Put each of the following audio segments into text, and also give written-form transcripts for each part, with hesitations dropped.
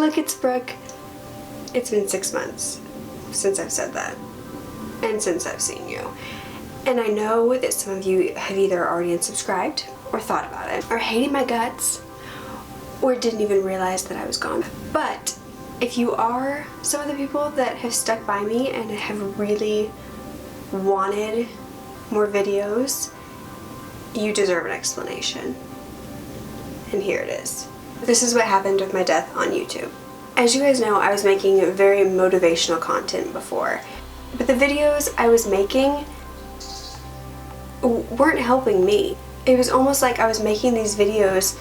Look, it's Brooke. It's been 6 months since I've said that, and since I've seen you. And I know that some of you have either already unsubscribed, or thought about it, or hated my guts, or didn't even realize that I was gone. But if you are some of the people that have stuck by me and have really wanted more videos, you deserve an explanation. And here it is. This is what happened with my death on YouTube. As you guys know, I was making very motivational content before, but the videos I was making weren't helping me. It was almost like I was making these videos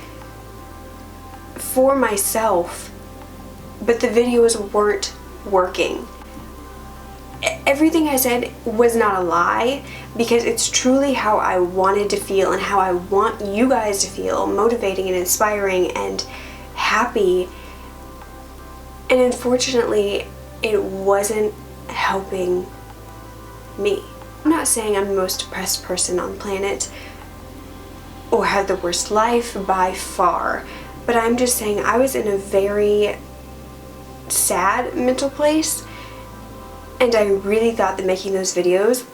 for myself, but the videos weren't working. Everything I said was not a lie, because it's truly how I wanted to feel and how I want you guys to feel, motivating and inspiring and happy. And unfortunately, it wasn't helping me. I'm not saying I'm the most depressed person on the planet or have the worst life by far, but I'm just saying I was in a very sad mental place, and I really thought that making those videos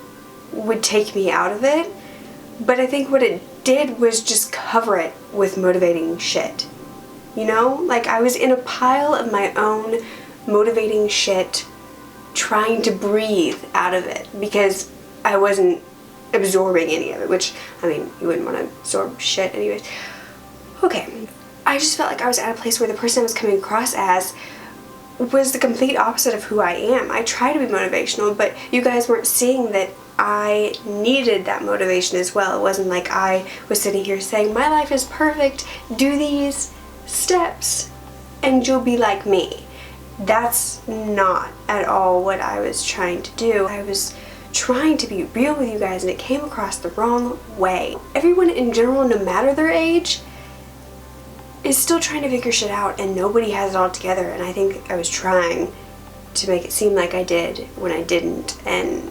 would take me out of it, but I think what it did was just cover it with motivating shit. You know? Like, I was in a pile of my own motivating shit, trying to breathe out of it, because I wasn't absorbing any of it, which, I mean, you wouldn't want to absorb shit anyways. Okay, I just felt like I was at a place where the person I was coming across as was the complete opposite of who I am. I try to be motivational, but you guys weren't seeing that I needed that motivation as well. It wasn't like I was sitting here saying, my life is perfect, do these steps and you'll be like me. That's not at all what I was trying to do. I was trying to be real with you guys, and it came across the wrong way. Everyone in general, no matter their age, is still trying to figure shit out, and nobody has it all together, and I think I was trying to make it seem like I did when I didn't, and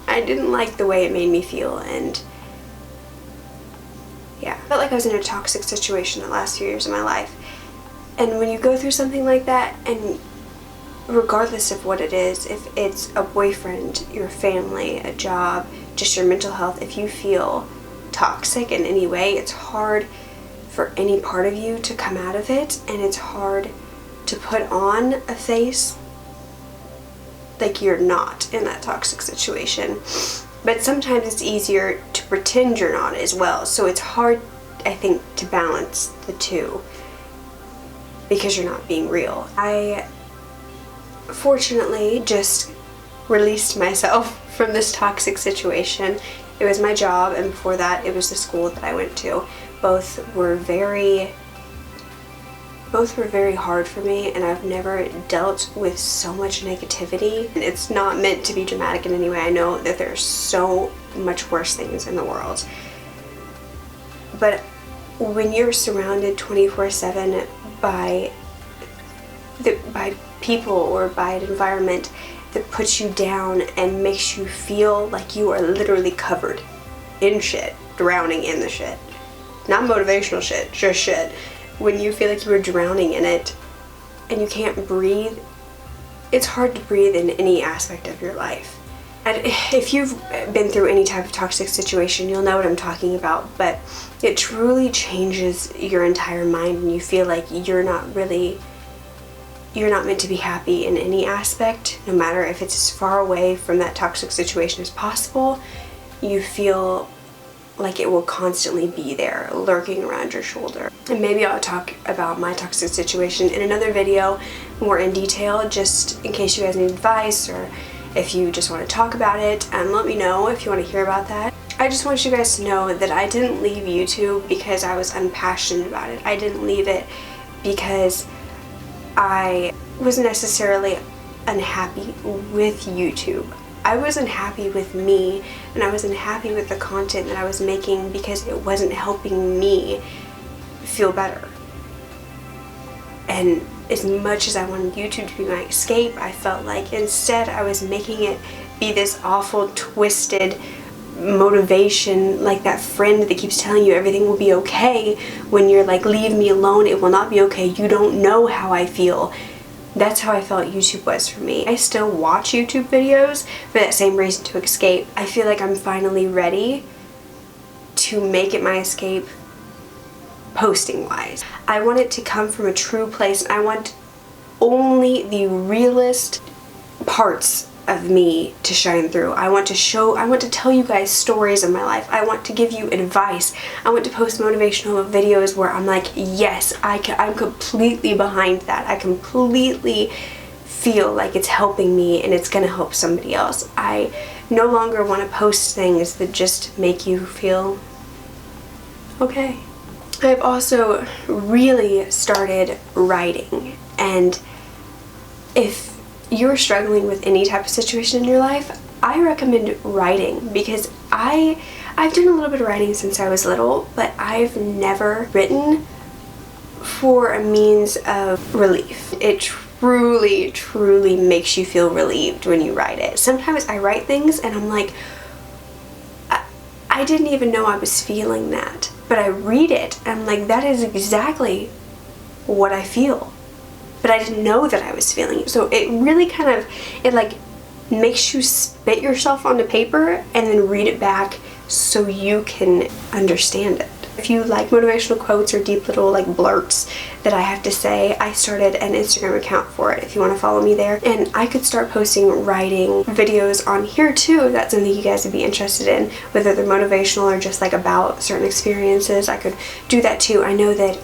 I didn't like the way it made me feel, and yeah, I felt like I was in a toxic situation the last few years of my life. And when you go through something like that, and regardless of what it is, if it's a boyfriend, your family, a job, just your mental health, if you feel toxic in any way, it's hard for any part of you to come out of it, and it's hard to put on a face like you're not in that toxic situation. But sometimes it's easier to pretend you're not as well, so it's hard, I think, to balance the two because you're not being real. I fortunately just released myself from this toxic situation. It was my job, and before that it was the school that I went to. Both were very hard for me, and I've never dealt with so much negativity. And it's not meant to be dramatic in any way. I know that there's so much worse things in the world, but when you're surrounded 24/7 by people or by an environment that puts you down and makes you feel like you are literally covered in shit, drowning in the shit. Not motivational shit, just shit. When you feel like you are drowning in it and you can't breathe, it's hard to breathe in any aspect of your life. And if you've been through any type of toxic situation, you'll know what I'm talking about, but it truly changes your entire mind, and you feel like you're not meant to be happy in any aspect, no matter if it's as far away from that toxic situation as possible. You feel like it will constantly be there, lurking around your shoulder. And maybe I'll talk about my toxic situation in another video more in detail, just in case you guys need advice, or if you just want to talk about it, and let me know if you want to hear about that. I just want you guys to know that I didn't leave YouTube because I was unpassionate about it. I didn't leave it because I was necessarily unhappy with YouTube. I wasn't happy with me, and I wasn't happy with the content that I was making because it wasn't helping me feel better. And as much as I wanted YouTube to be my escape, I felt like instead I was making it be this awful, twisted motivation, like that friend that keeps telling you everything will be okay when you're like, leave me alone, it will not be okay, you don't know how I feel. That's how I felt YouTube was for me. I still watch YouTube videos for that same reason, to escape. I feel like I'm finally ready to make it my escape posting wise. I want it to come from a true place, and I want only the realest parts of me to shine through. I want to tell you guys stories of my life. I want to give you advice. I want to post motivational videos where I'm like, yes, I'm completely behind that. I completely feel like it's helping me and it's gonna help somebody else. I no longer want to post things that just make you feel okay. I've also really started writing, and if you're struggling with any type of situation in your life, I recommend writing, because I've done a little bit of writing since I was little, but I've never written for a means of relief. It truly makes you feel relieved when you write it. Sometimes I write things and I'm like, I didn't even know I was feeling that, but I read it and I'm like, that is exactly what I feel. But I didn't know that I was feeling it. So it really kind of, it like makes you spit yourself onto paper and then read it back so you can understand it. If you like motivational quotes or deep little like blurts that I have to say, I started an Instagram account for it if you want to follow me there. And I could start posting writing videos on here too if that's something you guys would be interested in, whether they're motivational or just like about certain experiences. I could do that too. I know that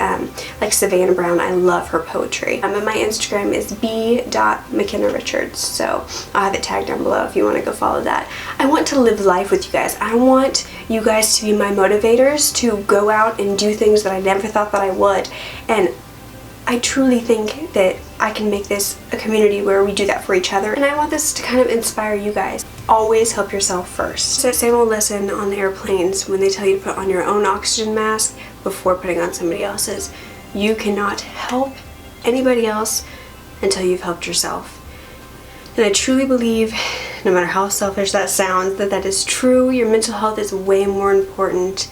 like Savannah Brown, I love her poetry. And my Instagram is b.makennarichards, so I'll have it tagged down below if you want to go follow that. I want to live life with you guys. I want you guys to be my motivators to go out and do things that I never thought that I would. And I truly think that I can make this a community where we do that for each other. And I want this to kind of inspire you guys. Always help yourself first. It's that same old lesson on airplanes when they tell you to put on your own oxygen mask before putting on somebody else's. You cannot help anybody else until you've helped yourself. And I truly believe, no matter how selfish that sounds, that that is true. Your mental health is way more important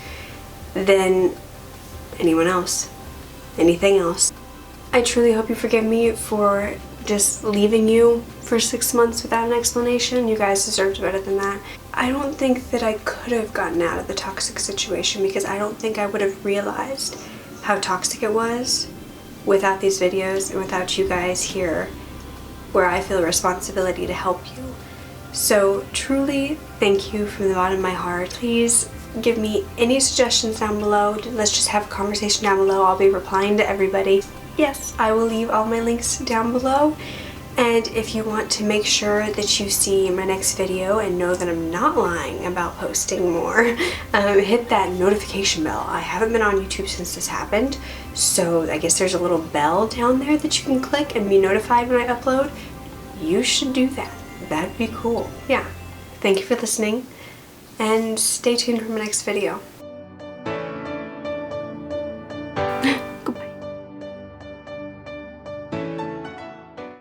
than anyone else, anything else. I truly hope you forgive me for just leaving you for 6 months without an explanation. You guys deserved better than that. I don't think that I could have gotten out of the toxic situation, because I don't think I would have realized how toxic it was without these videos and without you guys here, where I feel a responsibility to help you. So truly, thank you from the bottom of my heart. Please give me any suggestions down below. Let's just have a conversation down below. I'll be replying to everybody. Yes, I will leave all my links down below. And if you want to make sure that you see my next video and know that I'm not lying about posting more, hit that notification bell. I haven't been on YouTube since this happened, so I guess there's a little bell down there that you can click and be notified when I upload. You should do that. That'd be cool. Yeah. Thank you for listening, and stay tuned for my next video.